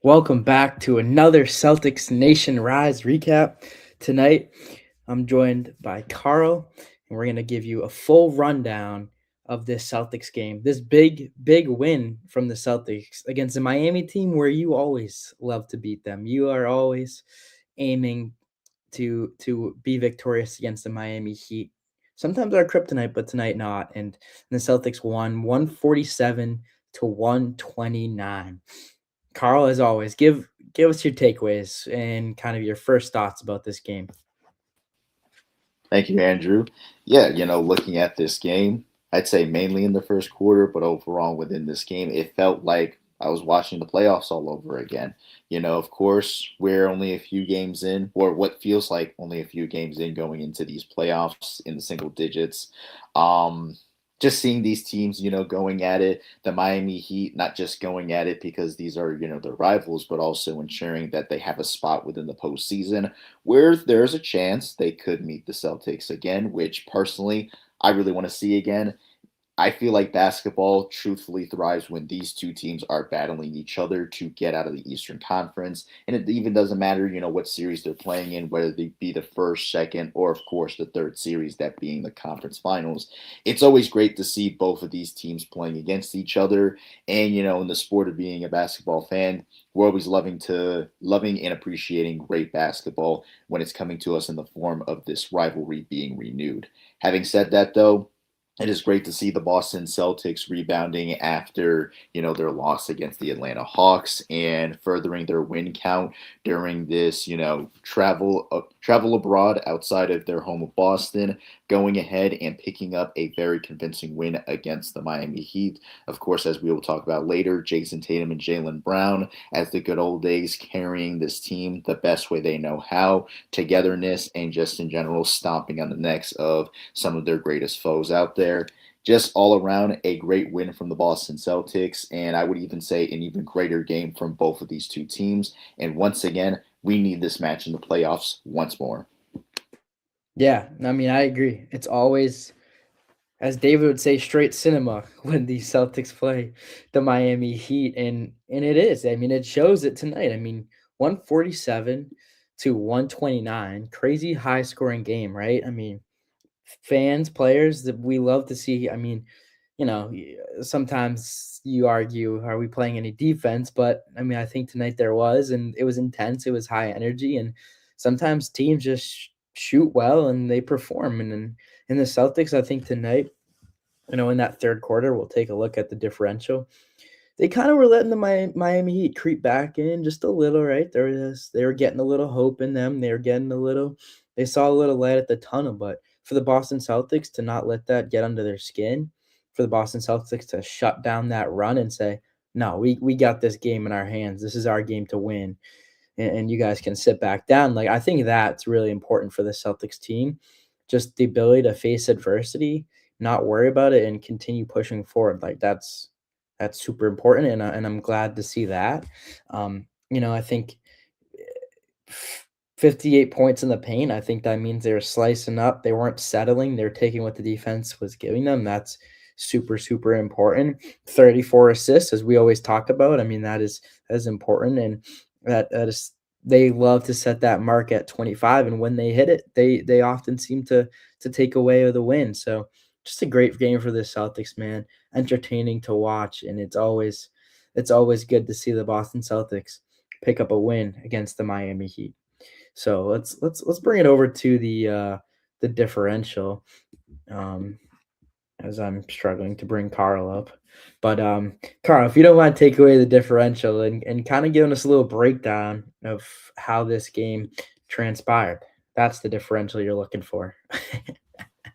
Welcome back to another Celtics Nation Rise recap. Tonight, I'm joined by Carl, and we're going to give you a full rundown of this Celtics game. This big win from the Celtics against the Miami team where you always love to beat them. You are always aiming to be victorious against the Miami Heat. Sometimes our kryptonite, but tonight not. And the Celtics won 147 to 129. Carl, as always, give us your takeaways and kind of your first thoughts about this game. Thank you, Andrew. Yeah, looking at this game, I'd say mainly in the first quarter, but overall within this game, it felt like I was watching the playoffs all over again. Of course, we're only a few games in, or what feels like only a few games in going into these playoffs in the single digits. Um, just seeing these teams, going at it, the Miami Heat, not just going at it because these are, their rivals, but also ensuring that they have a spot within the postseason where there's a chance they could meet the Celtics again, which personally I really want to see again. I feel like basketball truthfully thrives when these two teams are battling each other to get out of the Eastern Conference. And it even doesn't matter, what series they're playing in, whether they be the first, second, or of course the third series, that being the conference finals. It's always great to see both of these teams playing against each other. And, in the sport of being a basketball fan, we're always loving and appreciating great basketball when it's coming to us in the form of this rivalry being renewed. Having said that, though, it is great to see the Boston Celtics rebounding after, their loss against the Atlanta Hawks and furthering their win count during this, travel abroad outside of their home of Boston, going ahead and picking up a very convincing win against the Miami Heat. Of course, as we will talk about later, Jason Tatum and Jaylen Brown, as the good old days, carrying this team the best way they know how, togetherness, and just in general stomping on the necks of some of their greatest foes out there. Just all around a great win from the Boston Celtics, and I would even say an even greater game from both of these two teams. And once again, we need this match in the playoffs once more. Yeah, I mean, I agree. It's always, as David would say, straight cinema when the Celtics play the Miami Heat, and it is. I mean, it shows it tonight. I mean, 147 to 129, crazy high scoring game, right? I mean, fans, players that we love to see. I mean, sometimes you argue, are we playing any defense? But I mean, I think tonight there was, and it was intense. It was high energy, and sometimes teams just shoot well and they perform. And in the Celtics, I think tonight, in that third quarter, we'll take a look at the differential. They kind of were letting the Miami Heat creep back in just a little, right? They were getting a little hope in them. They were getting a little, they saw a little light at the tunnel. But for the Boston Celtics to not let that get under their skin, for the Boston Celtics to shut down that run and say, no, we got this game in our hands. This is our game to win. And you guys can sit back down. Like, I think that's really important for the Celtics team. Just the ability to face adversity, not worry about it, and continue pushing forward. Like, that's super important, and I'm glad to see that. I think 58 points in the paint. I think that means they were slicing up. They weren't settling. They're taking what the defense was giving them. That's super important. 34 assists, as we always talk about. I mean, that is important, and that is, they love to set that mark at 25, and when they hit it, they often seem to take away the win. So just a great game for the Celtics, man. Entertaining to watch, and it's always good to see the Boston Celtics pick up a win against the Miami Heat. So let's bring it over to the differential. Um, as I'm struggling to bring Carl up. But Carl, if you don't mind, take away the differential and kind of giving us a little breakdown of how this game transpired. That's the differential you're looking for.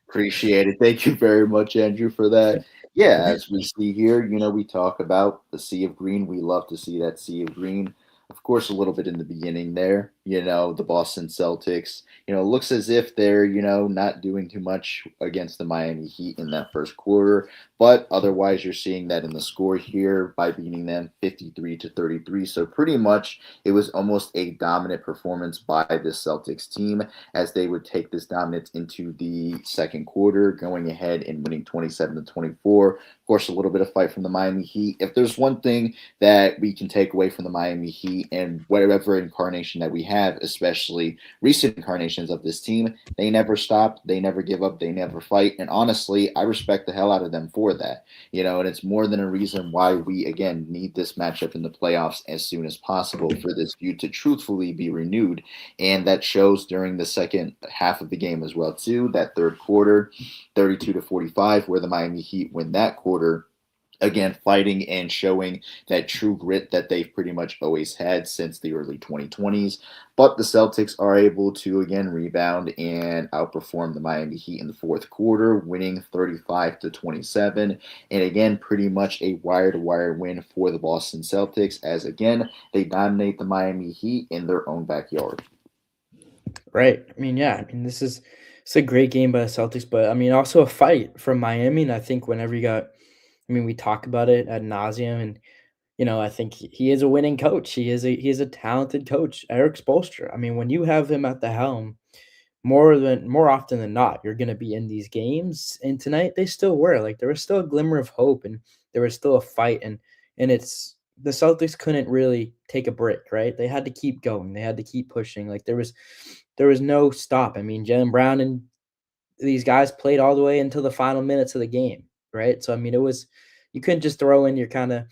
Appreciate it. Thank you very much, Andrew, for that. Yeah, as we see here, we talk about the sea of green. We love to see that sea of green. Of course, a little bit in the beginning there. the Boston Celtics. Looks as if they're, not doing too much against the Miami Heat in that first quarter. But otherwise, you're seeing that in the score here by beating them 53-33. So pretty much it was almost a dominant performance by this Celtics team as they would take this dominance into the second quarter, going ahead and winning 27-24. Of course, a little bit of fight from the Miami Heat. If there's one thing that we can take away from the Miami Heat and whatever incarnation that we have, especially recent incarnations of this team, they never stop, they never give up, they never fight. And honestly, I respect the hell out of them for that. And it's more than a reason why we, again, need this matchup in the playoffs as soon as possible for this feud to truthfully be renewed. And that shows during the second half of the game as well, too. That third quarter, 32-45, where the Miami Heat win that quarter, again, fighting and showing that true grit that they've pretty much always had since the early 2020s. But the Celtics are able to, again, rebound and outperform the Miami Heat in the fourth quarter, winning 35-27. And again, pretty much a wire-to-wire win for the Boston Celtics as, again, they dominate the Miami Heat in their own backyard. Right. I mean, yeah. I mean, it's a great game by the Celtics, but I mean, also a fight from Miami. And I think whenever you got, I mean, we talk about it ad nauseum, and I think he is a winning coach. He is a talented coach, Eric Spoelstra. I mean, when you have him at the helm, more often than not, you're gonna be in these games. And tonight they still were. Like, there was still a glimmer of hope, and there was still a fight, and it's the Celtics couldn't really take a break, right? They had to keep going. They had to keep pushing. Like, there was no stop. I mean, Jalen Brown and these guys played all the way until the final minutes of the game, right? So I mean, you couldn't just throw in your kind of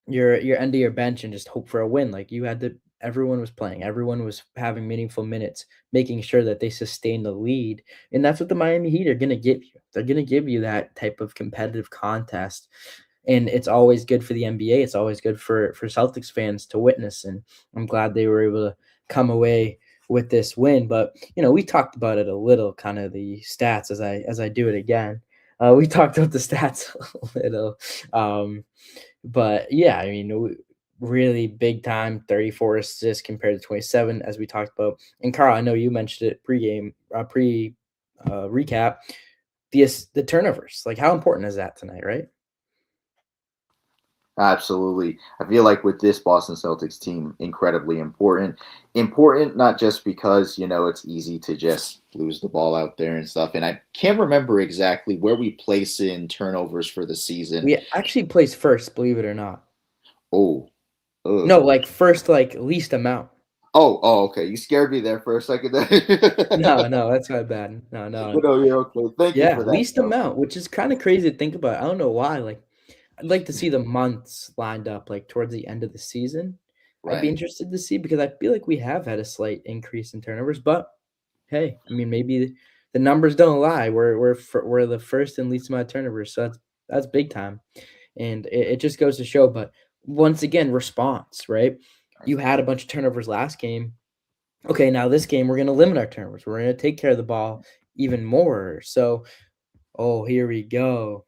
your end of your bench and just hope for a win. Like, you had to, everyone was playing, everyone was having meaningful minutes, making sure that they sustain the lead. And that's what the Miami Heat are going to give you. They're going to give you that type of competitive contest. And it's always good for the NBA. It's always good for Celtics fans to witness. And I'm glad they were able to come away with this win. But we talked about it a little, kind of the stats as I do it again. We talked about the stats a little. But yeah, I mean, really big time, 34 assists compared to 27, as we talked about. And Carl, I know you mentioned it pregame, recap. The turnovers, like, how important is that tonight, right? Absolutely. I feel like with this Boston Celtics team, incredibly important. Important not just because, it's easy to just lose the ball out there and stuff. And I can't remember exactly where we place in turnovers for the season. We actually placed first, believe it or not. Oh, No, like first, like least amount. Okay. You scared me there for a second. No, that's not bad. No. But no, you're okay. Thank you Yeah, for that, least though. amount, which is kind of crazy to think about. I don't know why. Like, I'd like to see the months lined up, like towards the end of the season. I'd be Right. interested to see, because I feel like we have had a slight increase in turnovers. But hey, I mean, maybe the numbers don't lie. We're the first and least amount of turnovers, so that's big time, and it just goes to show. But once again, response, right? You had a bunch of turnovers last game. Okay, now this game we're gonna limit our turnovers. We're gonna take care of the ball even more. So, oh, here we go,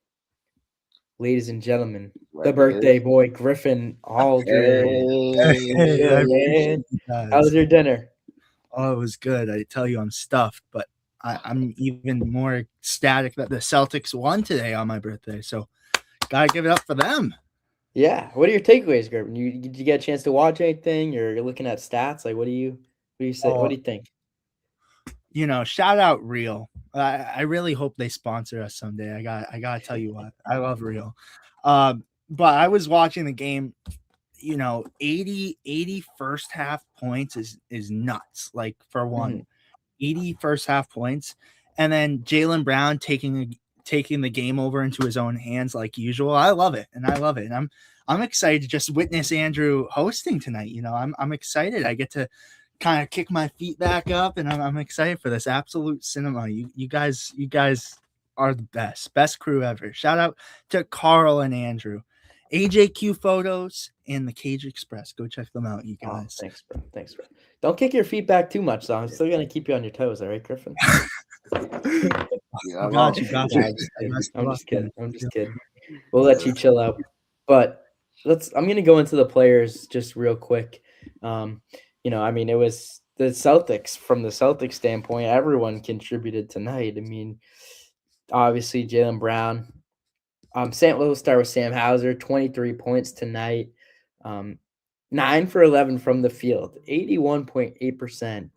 ladies and gentlemen, the Right birthday here. boy, Griffin Aldrich. Hey. Hey, I Yeah, appreciate man. you How was guys. your dinner? Oh, it was good. I tell you, I'm stuffed, but I'm even more ecstatic that the Celtics won today on my birthday. So, gotta give it up for them. Yeah. What are your takeaways, Griffin? Did you get a chance to watch anything? You're looking at stats. Like, what do you say? What Oh, do you think? shout out Real. I really hope they sponsor us someday. I gotta tell you what, I love Real. But I was watching the game. 80 first half points is nuts. Like, for one. Mhm. 80 first half points, and then Jalen Brown taking the game over into his own hands like usual. I love it, and I'm excited to just witness Andrew hosting tonight. I'm excited. I get to kind of kick my feet back up, and I'm excited for this absolute cinema. You guys are the best crew ever. Shout out to Carl and Andrew. AJQ Photos and the Cage Express. Go check them out, you Oh, guys. thanks, bro. Thanks, bro. Don't kick your feet back too much, though. I'm still gonna keep you on your toes, all right, Griffin? Yeah, Got you, got you. Nah, I'm just kidding. Best of I'm luck, just man. kidding. I'm just kidding. We'll let you chill out. But I'm gonna go into the players just real quick. Um, I mean, it was the Celtics. From the Celtics standpoint, everyone contributed tonight. I mean, obviously Jaylen Brown. We'll start with Sam Hauser, 23 points tonight. 9 for 11 from the field, 81.8%.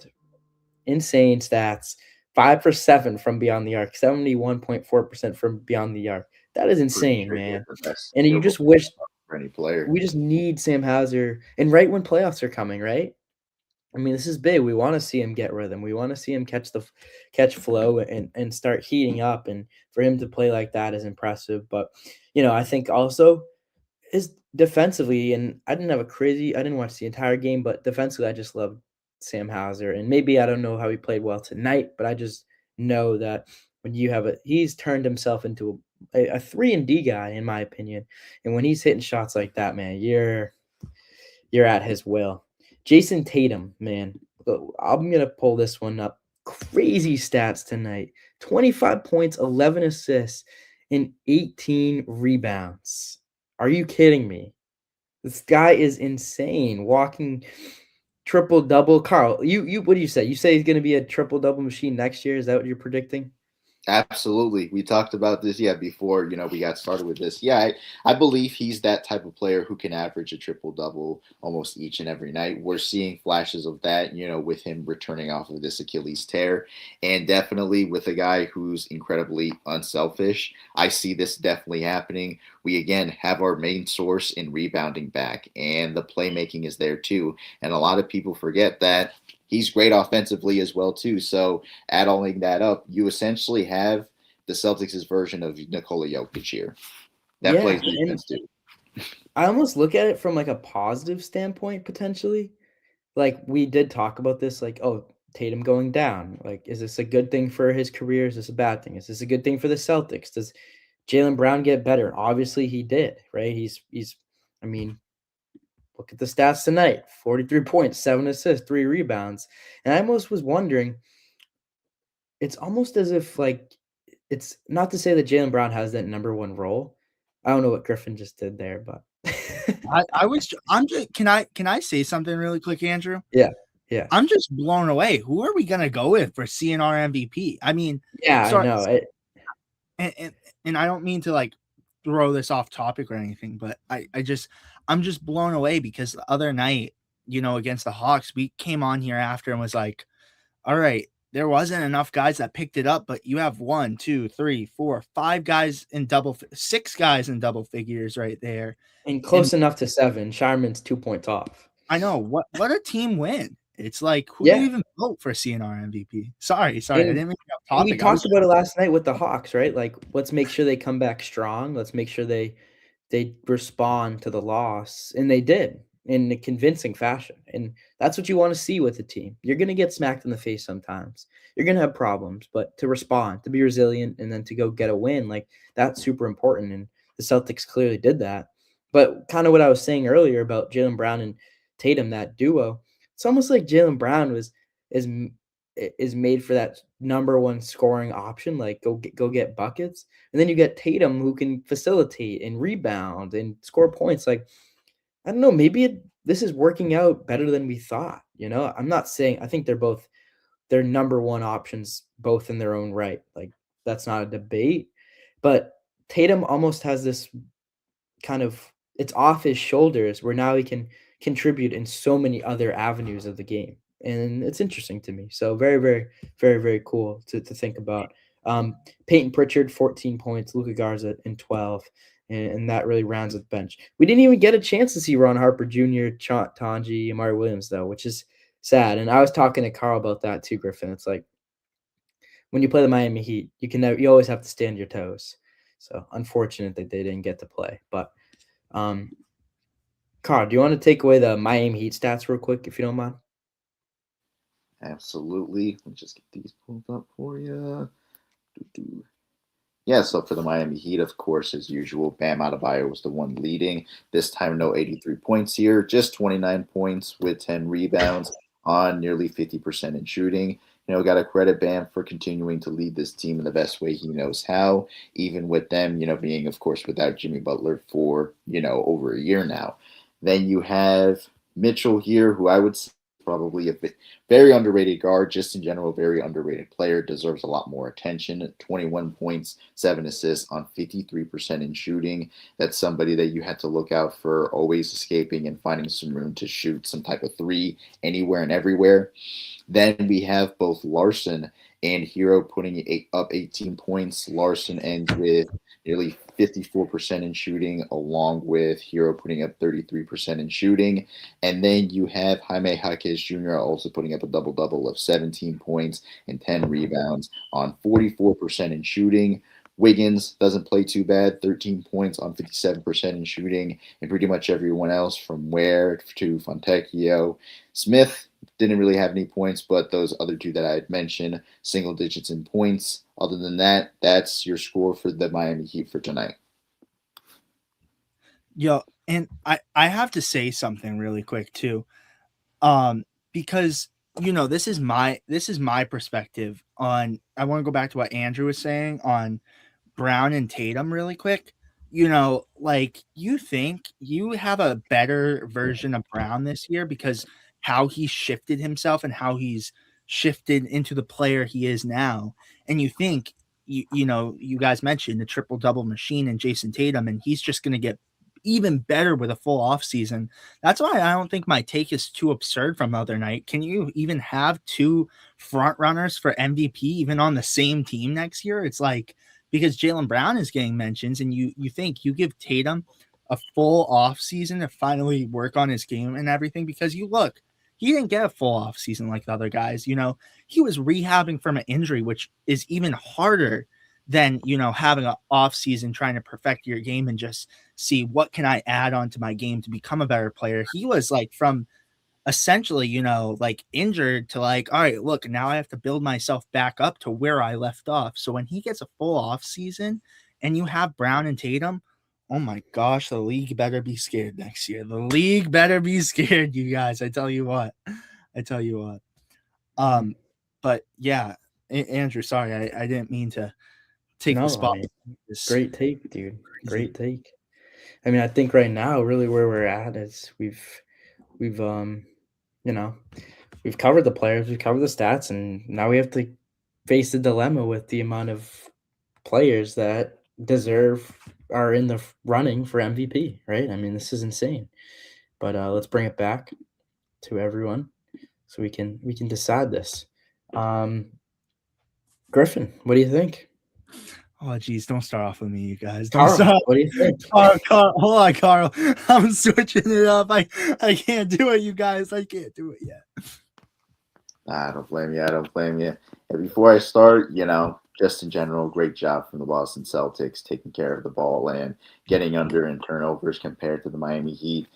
Insane stats. 5 for 7 from beyond the arc, 71.4% from beyond the arc. That is Pretty insane, sure he has man. the best And you field goal just wish for any player. we just need Sam Hauser, and right when playoffs are coming, right? I mean, this is big. We want to see him get rhythm. We want to see him catch flow and start heating up. And for him to play like that is impressive. But I think also is defensively, and I didn't watch the entire game, but defensively, I just love Sam Hauser. And maybe I don't know how he played well tonight, but I just know that when he's turned himself into a 3-and-D guy, in my opinion. And when he's hitting shots like that, man, you're at his will. Jason Tatum, man, I'm gonna pull this one up. Crazy stats tonight: 25 points, 11 assists, and 18 rebounds. Are you kidding me? This guy is insane. Walking triple double. Carl, you what do you say? You say he's gonna be a triple double machine next year? Is that what you're predicting? Absolutely. We talked about this, before, we got started with this. Yeah, I believe he's that type of player who can average a triple double almost each and every night. We're seeing flashes of that, with him returning off of this Achilles tear. And definitely with a guy who's incredibly unselfish, I see this definitely happening. We again have our main source in rebounding back, and the playmaking is there too. And a lot of people forget that he's great offensively as well too. So adding that up, you essentially have the Celtics' version of Nikola Jokic here. That Yeah, plays and defense too. I almost look at it from like a positive standpoint potentially. Like we did talk about this, like, oh, Tatum going down. Like, is this a good thing for his career? Is this a bad thing? Is this a good thing for the Celtics? Does Jaylen Brown get better? Obviously he did, right? He's I mean, look at the stats tonight: 43 points, 7 assists, 3 rebounds. And I almost was wondering, it's almost as if like it's not to say that Jaylen Brown has that number one role. I don't know what Griffin just did there, but I'm just can I say something really quick, Andrew? yeah. Yeah. I'm just blown away. Who are we gonna go with for CNR MVP? I mean, Yeah, I sorry, know. and I don't mean to like throw this off topic or anything, but I'm just blown away because the other night, against the Hawks, we came on here after and was like, all right, there wasn't enough guys that picked it up, but you have 1, 2, 3, 4, 5 guys in 6 guys in double figures right there. And And close enough to 7. Sharman's 2 points off. I know what a team win. It's like, who do you Yeah. even vote for CNR MVP? Sorry, I And didn't mean to get off we topic. I was talked about it last night with the Hawks, right? Like, let's make sure they come back strong. Let's make sure they respond to the loss, and they did in a convincing fashion. And that's what you want to see with the team. You're going to get smacked in the face sometimes. You're going to have problems, but to respond, to be resilient, and then to go get a win, like that's super important. And the Celtics clearly did that. But kind of what I was saying earlier about Jaylen Brown and Tatum, that duo, it's almost like Jaylen Brown is is made for that number one scoring option, like go get buckets. And then you get Tatum who can facilitate and rebound and score points. Like, I don't know, maybe this is working out better than we thought. I'm not saying I think they're number one options both in their own right. Like that's not a debate. But Tatum almost has this kind of it's off his shoulders where now he can contribute in so many other avenues of the game. And it's interesting to me. So very, very, very, very cool to think about. Peyton Pritchard, 14 points, Luka Garza in 12. And that really rounds the bench. We didn't even get a chance to see Ron Harper Jr., Tanji, Amari Williams, though, which is sad. And I was talking to Carl about that too, Griffin. It's like when you play the Miami Heat, you always have to stand your toes. So unfortunate that they didn't get to play. But Carl, do you want to take away the Miami Heat stats real quick, if you don't mind? Absolutely. Let me just get these pulled up for you. Yeah, so for the Miami Heat, of course, as usual, Bam Adebayo was the one leading. This time, no 83 points here, just 29 points with 10 rebounds on nearly 50% in shooting. Got to credit Bam for continuing to lead this team in the best way he knows how, even with them, being, of course, without Jimmy Butler for, over a year now. Then you have Mitchell here, who I would say probably very underrated guard, just in general, very underrated player, deserves a lot more attention. 21 points, 7 assists on 53% in shooting. That's somebody that you had to look out for, always escaping and finding some room to shoot some type of three anywhere and everywhere. Then we have both Larson and Hero putting up 18 points. Larson ends with nearly 54% in shooting, along with Hero putting up 33% in shooting. And then you have Jaime Jaquez Jr. also putting up a double-double of 17 points and 10 rebounds on 44% in shooting. Wiggins doesn't play too bad, 13 points on 57% in shooting, and pretty much everyone else from Ware to Fontecchio. Smith didn't really have any points, but those other two that I had mentioned, single digits in points. Other than that, that's your score for the Miami Heat for tonight. Yo, and I have to say something really quick too. Because this is my perspective on. I want to go back to what Andrew was saying on Brown and Tatum really quick. Like, you think you have a better version of Brown this year because how he shifted himself and how he's shifted into the player he is now. And you think, you guys mentioned the triple double machine and Jason Tatum, and he's just going to get even better with a full off season. That's why I don't think my take is too absurd from the other night. Can you even have two front runners for MVP even on the same team next year? It's like, because Jaylen Brown is getting mentions, and you think you give Tatum a full off season to finally work on his game and everything, because he didn't get a full off season like the other guys. He was rehabbing from an injury, which is even harder than having an off season trying to perfect your game and just see what can I add on to my game to become a better player. He was like from essentially, like injured to like, all right, look, now I have to build myself back up to where I left off. So when he gets a full off season and you have Brown and Tatum, oh my gosh, the league better be scared next year. The league better be scared, you guys. I tell you what. But yeah, Andrew, sorry, I didn't mean to take the spot. Great take, dude. Great take. I mean, I think right now, really where we're at is we've covered the players, we've covered the stats, and now we have to face the dilemma with the amount of players that are in the running for MVP, right? I mean, this is insane. But let's bring it back to everyone so we can decide this. Griffin, what do you think? Oh, geez, don't start off with me, you guys. Carl, what do you think? Carl, hold on, Carl. I'm switching it up. I can't do it, you guys. I can't do it yet. I don't blame you. And before I start, just in general, great job from the Boston Celtics taking care of the ball and getting under in turnovers compared to the Miami Heat.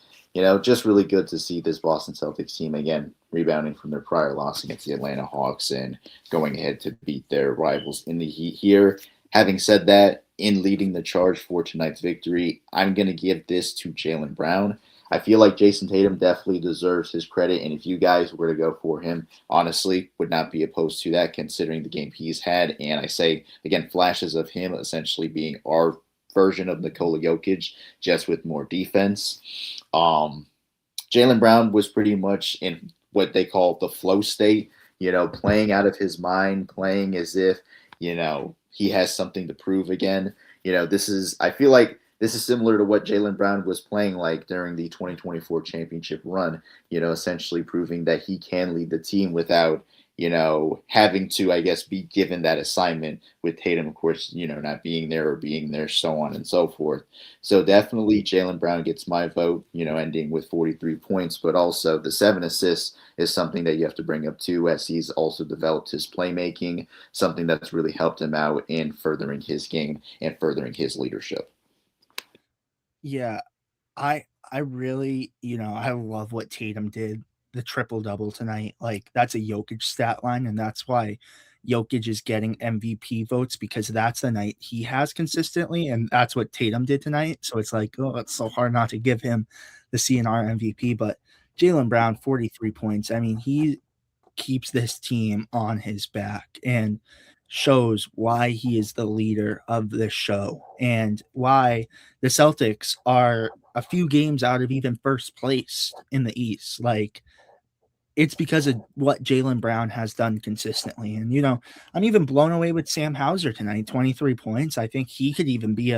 Just really good to see this Boston Celtics team again rebounding from their prior loss against the Atlanta Hawks and going ahead to beat their rivals in the Heat here. Having said that, in leading the charge for tonight's victory, I'm going to give this to Jaylen Brown. I feel like Jason Tatum definitely deserves his credit, and if you guys were to go for him, honestly, would not be opposed to that considering the game he's had. And I say, again, flashes of him essentially being our version of Nikola Jokic, just with more defense. Jaylen Brown was pretty much in what they call the flow state, playing out of his mind, playing as if, he has something to prove again. I feel like this is similar to what Jaylen Brown was playing like during the 2024 championship run, essentially proving that he can lead the team without, having to, I guess, be given that assignment with Tatum, of course, not being there or being there, so on and so forth. So definitely Jaylen Brown gets my vote, ending with 43 points, but also the 7 assists is something that you have to bring up too, as he's also developed his playmaking, something that's really helped him out in furthering his game and furthering his leadership. Yeah, I really, I love what Tatum did. The triple double tonight, like that's a Jokic stat line, and that's why Jokic is getting MVP votes, because that's the night he has consistently, and that's what Tatum did tonight. So it's like, oh, it's so hard not to give him the CNR MVP. But Jaylen Brown, 43 points. I mean, he keeps this team on his back and shows why he is the leader of this show and why the Celtics are a few games out of even first place in the East. Like, it's because of what Jaylen Brown has done consistently. And, you know, I'm even blown away with Sam Hauser tonight, 23 points. I think he could even be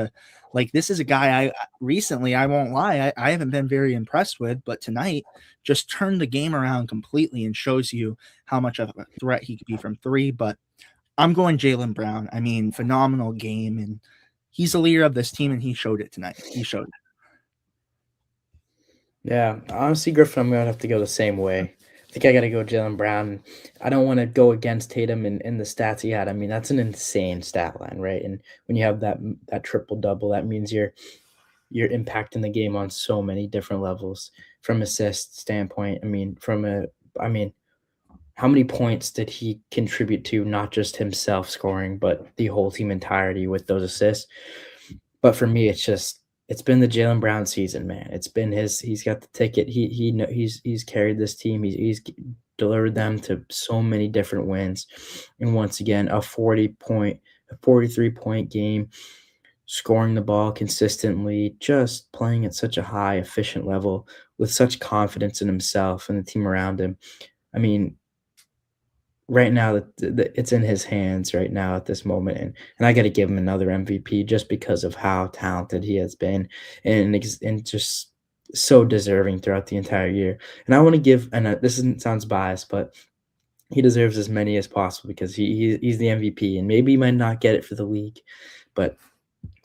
this is a guy I won't lie, I haven't been very impressed with, but tonight just turned the game around completely and shows you how much of a threat he could be from three. But I'm going Jaylen Brown. I mean, phenomenal game. And he's the leader of this team, and he showed it tonight. He showed it. Yeah, honestly, Griffin, I'm gonna have to go the same way. I think I gotta go Jalen Brown. I don't want to go against Tatum in the stats he had. I mean, that's an insane stat line, right? And when you have that triple double, that means you're impacting the game on so many different levels from assist standpoint. I mean, how many points did he contribute to not just himself scoring, but the whole team entirety with those assists? But for me, it's been the Jalen Brown season, man. It's been he's got the ticket. He's carried this team. He's delivered them to so many different wins. And once again, a 43-point game, scoring the ball consistently, just playing at such a high, efficient level with such confidence in himself and the team around him. I mean, right now it's in his hands right now at this moment, and I got to give him another MVP just because of how talented he has been and just so deserving throughout the entire year. And I want to give, and sounds biased, but he deserves as many as possible because he's the MVP, and maybe he might not get it for the league, but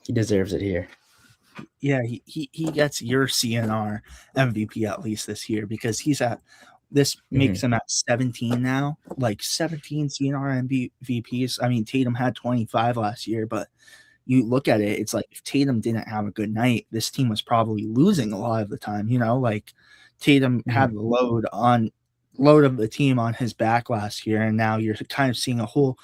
he deserves it here. Yeah, he gets your CNR MVP at least this year, because this makes him at 17 now, like 17 CNR MVPs. I mean, Tatum had 25 last year, but you look at it, it's like if Tatum didn't have a good night, this team was probably losing a lot of the time. You know, like Tatum had the load of the team on his back last year, and now you're kind of seeing a whole,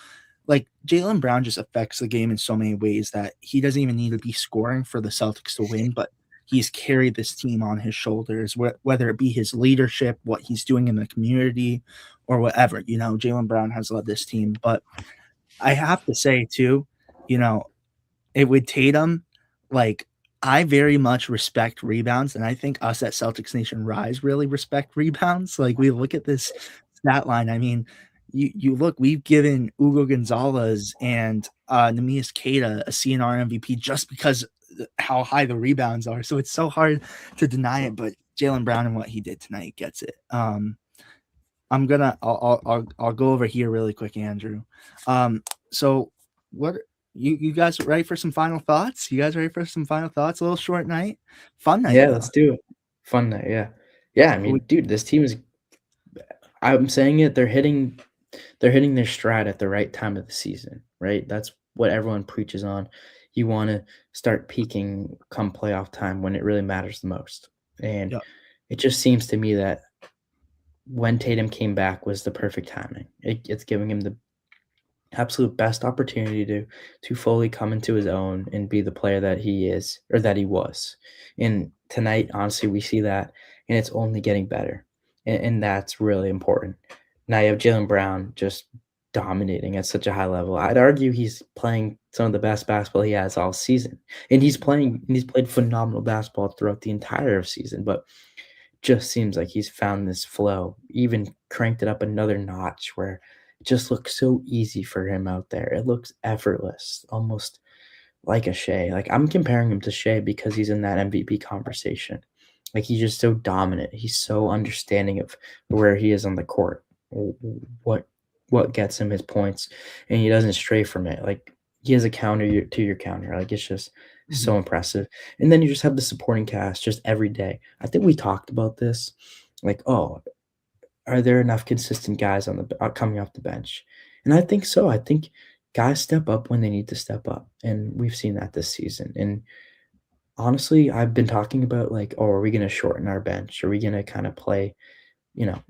like, Jaylen Brown just affects the game in so many ways that he doesn't even need to be scoring for the Celtics to win, but he's carried this team on his shoulders, whether it be his leadership, what he's doing in the community, or whatever. You know, Jaylen Brown has led this team. But I have to say, too, you know, it with Tatum, like, I very much respect rebounds, and I think us at Celtics Nation Rise really respect rebounds. Like, we look at this stat line. I mean, you look, we've given Hugo Gonzalez and Neemias Queta a CNR MVP just because how high the rebounds are. So it's so hard to deny it. But Jaylen Brown and what he did tonight gets it. I'll go over here really quick, Andrew. So what you guys ready for some final thoughts? You guys ready for some final thoughts? A little short night, fun night. Yeah, let's do it. Fun night. Yeah. I mean, dude, this team is. I'm saying it. They're hitting their stride at the right time of the season, right? That's what everyone preaches on. You want to start peaking come playoff time when it really matters the most. And it just seems to me that when Tatum came back was the perfect timing. It's giving him the absolute best opportunity to fully come into his own and be the player that he is or that he was. And tonight, honestly, we see that, and it's only getting better. And that's really important. Now you have Jaylen Brown just dominating at such a high level. I'd argue he's playing some of the best basketball he has all season. And he's played phenomenal basketball throughout the entire season, but just seems like he's found this flow, even cranked it up another notch where it just looks so easy for him out there. It looks effortless, almost like a Shea. Like, I'm comparing him to Shea because he's in that MVP conversation. Like, he's just so dominant. He's so understanding of where he is on the court, what gets him his points, and he doesn't stray from it. Like, he has a counter to your counter. Like, it's just so impressive. And then you just have the supporting cast just every day. I think we talked about this. Like, oh, are there enough consistent guys on the coming off the bench? And I think so. I think guys step up when they need to step up, and we've seen that this season. And honestly, I've been talking about, like, oh, are we going to shorten our bench? Are we going to kind of play, you know,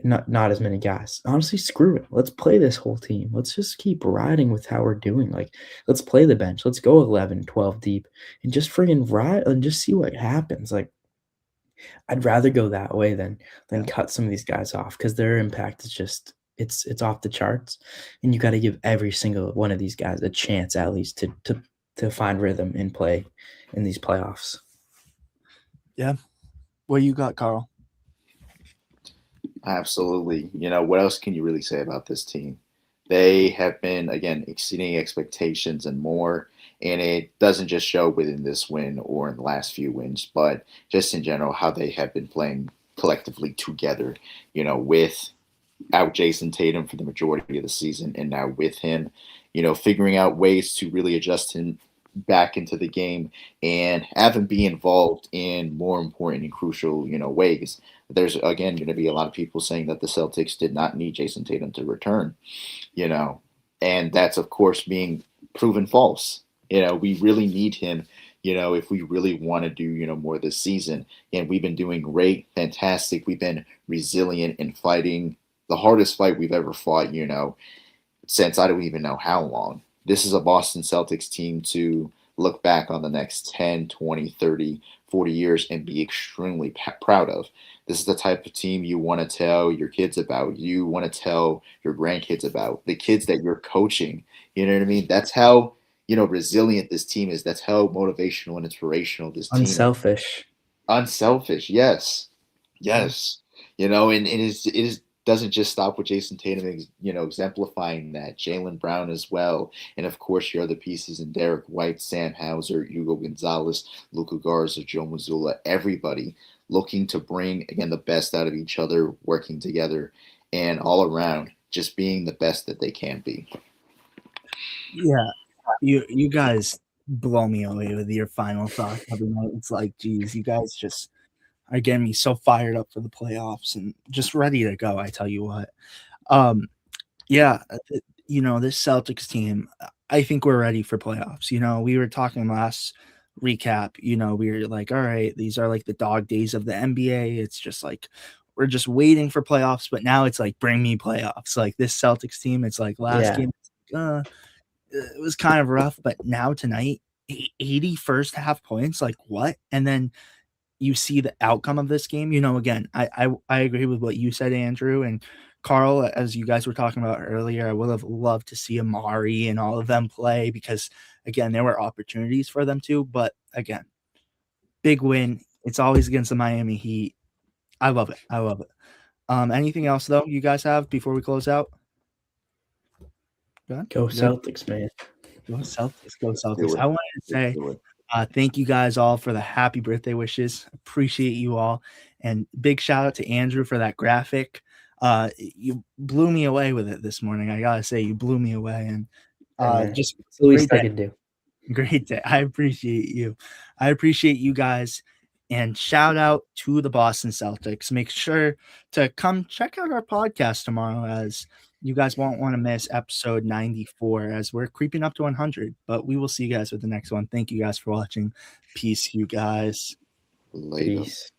not as many guys? Honestly, screw it. Let's play this whole team. Let's just keep riding with how we're doing. Like, let's play the bench. Let's go 11, 12 deep and just friggin' ride and just see what happens. Like, I'd rather go that way than cut some of these guys off, because their impact is just it's off the charts, and you got to give every single one of these guys a chance at least to find rhythm and play in these playoffs. Yeah. What you got, Carl? Absolutely. What else can you really say about this team? They have been, again, exceeding expectations and more. And it doesn't just show within this win or in the last few wins, but just in general, how they have been playing collectively together, with out Jason Tatum for the majority of the season, and now with him, figuring out ways to really adjust him back into the game and have him be involved in more important and crucial, ways. There's again going to be a lot of people saying that the Celtics did not need Jason Tatum to return, you know, and that's of course being proven false. We really need him, if we really want to do, more this season. And we've been doing great, fantastic. We've been resilient and fighting the hardest fight we've ever fought, since I don't even know how long. This is a Boston Celtics team to look back on the next 10, 20, 30, 40 years and be extremely proud of. This is the type of team you want to tell your kids about. You want to tell your grandkids about, the kids that you're coaching. You know what I mean? That's how, resilient this team is. That's how motivational and inspirational this team is. Unselfish. Unselfish, yes. Yes. And it is doesn't just stop with Jason Tatum, exemplifying that. Jaylen Brown as well. And of course, your other pieces in Derek White, Sam Hauser, Hugo Gonzalez, Luka Garza, Joe Mazzulla, everybody looking to bring, again, the best out of each other, working together, and all around just being the best that they can be. Yeah. You guys blow me away with your final thoughts every night. It's like, geez, you guys just are getting me so fired up for the playoffs and just ready to go. I tell you what. Yeah, this Celtics team, I think we're ready for playoffs. We were talking last recap, we were like, all right, these are like the dog days of the NBA. It's just like we're just waiting for playoffs, but now it's like bring me playoffs. Like this Celtics team, it's like last game, it was kind of rough, but now tonight, 80 first half points, like what? And then you see the outcome of this game. Again, I agree with what you said, Andrew and Carl, as you guys were talking about earlier. I would have loved to see Amari and all of them play because, again, there were opportunities for them to. But again, big win. It's always against the Miami Heat. I love it. I love it. Anything else though you guys have before we close out? Go Celtics, man. Go Celtics. Go Celtics. I wanted to say thank you guys all for the happy birthday wishes. Appreciate you all. And big shout out to Andrew for that graphic. You blew me away with it this morning. I gotta say, you blew me away. And just it's the least I can do. Great day. I appreciate you. I appreciate you guys. And shout out to the Boston Celtics. Make sure to come check out our podcast tomorrow, as you guys won't want to miss episode 94 as we're creeping up to 100. But we will see you guys with the next one. Thank you guys for watching. Peace, you guys. Later. Peace.